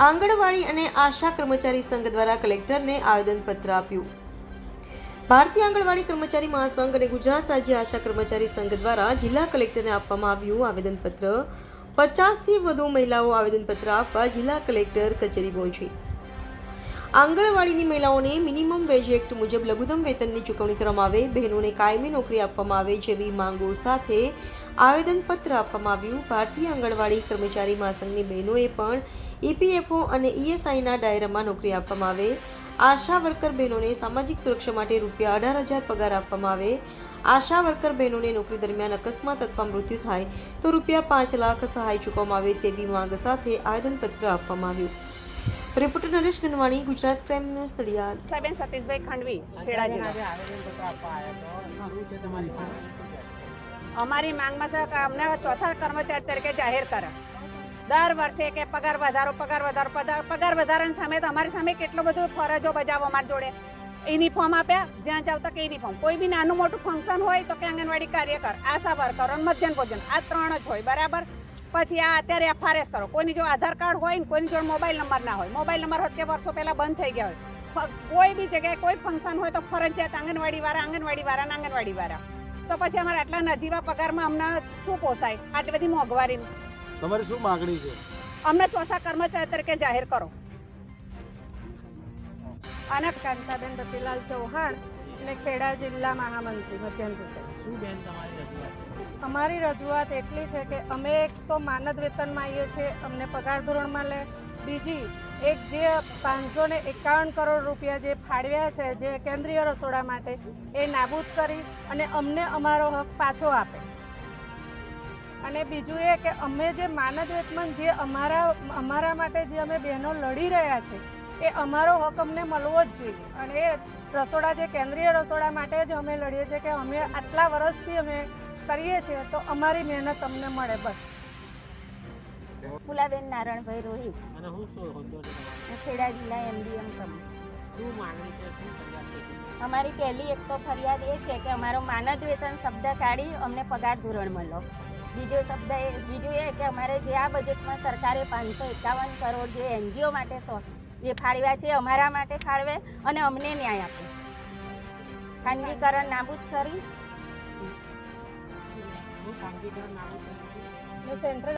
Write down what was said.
આંગણવાડી અને આશા કર્મચારી સંઘ દ્વારા કલેક્ટરને આવેદનપત્ર આપ્યું. ભારતીય આંગણવાડી કર્મચારી મહાસંઘ અને ગુજરાત રાજ્ય આશા કર્મચારી સંઘ દ્વારા જિલ્લા કલેક્ટરને આપવામાં આવ્યું આવેદનપત્ર. 50થી વધુ મહિલાઓ આવેદનપત્ર આપવા જિલ્લા કલેક્ટર કચેરી પહોંચી. આંગણવાડીની મહિલાઓને મિનિમમ વેજ એક્ટ મુજબ લઘુત્તમ વેતનની ચૂકવણી કરવામાં આવે, બહેનોને કાયમી નોકરી આપવામાં આવે જેવી માંગો સાથે આવેદનપત્ર આપવામાં આવ્યું. ભારતીય આંગણવાડી કર્મચારી મહાસંઘની બહેનોએ પણ ઈપીએફઓ અને ઈએસઆઈના દાયરામાં નોકરી આપવામાં આવે. આશા વર્કર બહેનોને સામાજિક સુરક્ષા માટે ₹18,000 પગાર આપવામાં આવે. આશા વર્કર બહેનોને નોકરી દરમિયાન અકસ્માત અથવા મૃત્યુ થાય તો ₹5 લાખ સહાય ચૂકવવામાં આવે તેવી માંગ સાથે આવેદનપત્ર આપવામાં આવ્યું. Reporter Naresh Ganwani, Gujarat crime news, Nadiad. સાહેબ સતીશભાઈ ખંડવી, ખેડા જિલ્લા. અમારી માંગમાં છે કે અમને ચોથા કર્મચારી તરીકે જાહેર કરે. દર વર્ષે કે પગાર વધારાની સામે તો અમારી સામે કેટલો બધું ફરજો બજાવો અમારી જોડે. યુનિફોર્મ આપ્યા, જ્યાં જાવ તો કે યુનિફોર્મ. કોઈ બી નાનું મોટું ફંક્શન હોય તો કે આંગણવાડી કાર્યકર, આશા વર્કર અને મધ્યાહન ભોજન, આ 3 જ હોય, બરાબર. પછી આ અત્યારે FRS કરો. કોઈની જો આધાર કાર્ડ હોય ને કોઈની જોડે મોબાઈલ નંબર ના હોય, મોબાઈલ નંબર હોત કે વર્ષો પહેલા બંધ થઈ ગયા હોય, કોઈ બી જગ્યાએ કોઈ ફંક્શન હોય તો ફરજિયાત આંગણવાડીવાળા. તો પછી અમારે આટલા નજીવા પગારમાં અમને શું પોસાય? આટલી બધી મોંઘવારી. તમારી શું માંગણી છે? અમને ચોથા કર્મચારી તરીકે જાહેર કરો. અને કાંતાબેન રતિલાલ ચૌહાણ અને ખેડા જિલ્લા મહામંત્રી મધ્યાહન ભોજન. શું બેન તમારી રજૂઆત? અમારી રજૂઆત એટલી છે કે અમે એક તો માનદ વેતનમાં આવીએ છીએ, અમને પગાર ધોરણમાં લે. બીજી એક જે 551 કરોડ રૂપિયા જે ફાળવ્યા છે જે કેન્દ્રીય રસોડા માટે, એ નાબૂદ કરી અને અમને અમારો હક પાછો આપે. અને બીજું એ કે અમે જે માનદ વેતન જે અમારા માટે જે અમે બહેનો લડી રહ્યા છે એ અમારો હક અમને મળવો જ જોઈએ. અને એ રસોડા જે કેન્દ્રીય રસોડા માટે જ અમે લડીએ છીએ કે અમે આટલા વર્ષથી અમે કરીએ છીએ તો અમારી મહેનત અમને મળે, બસ. ફુલાબેન નારણભાઈ રોહિત, અને હું શું હોદ્દો છે તમારો? ખેડા જિલ્લા MDM પ્રમુખ. શું માંગણી છે, શું ફરિયાદ છે? અમારી પહેલી એક તો ફરિયાદ એ છે કે અમારો માનદ વેતન શબ્દ કાઢી અમને પગાર ધોરણ મળો. બીજું એ કે અમારે જે આ બજેટમાં સરકારે 551 કરોડ જે NGO માટે જે ફાળવ્યા છે અમારા માટે ફાળવે અને અમને ન્યાય આપે. ખાનગીકરણ નાબૂદ કરી. શું ખાનગીકરણ નાબૂદ કરી? સેન્ટ્રલ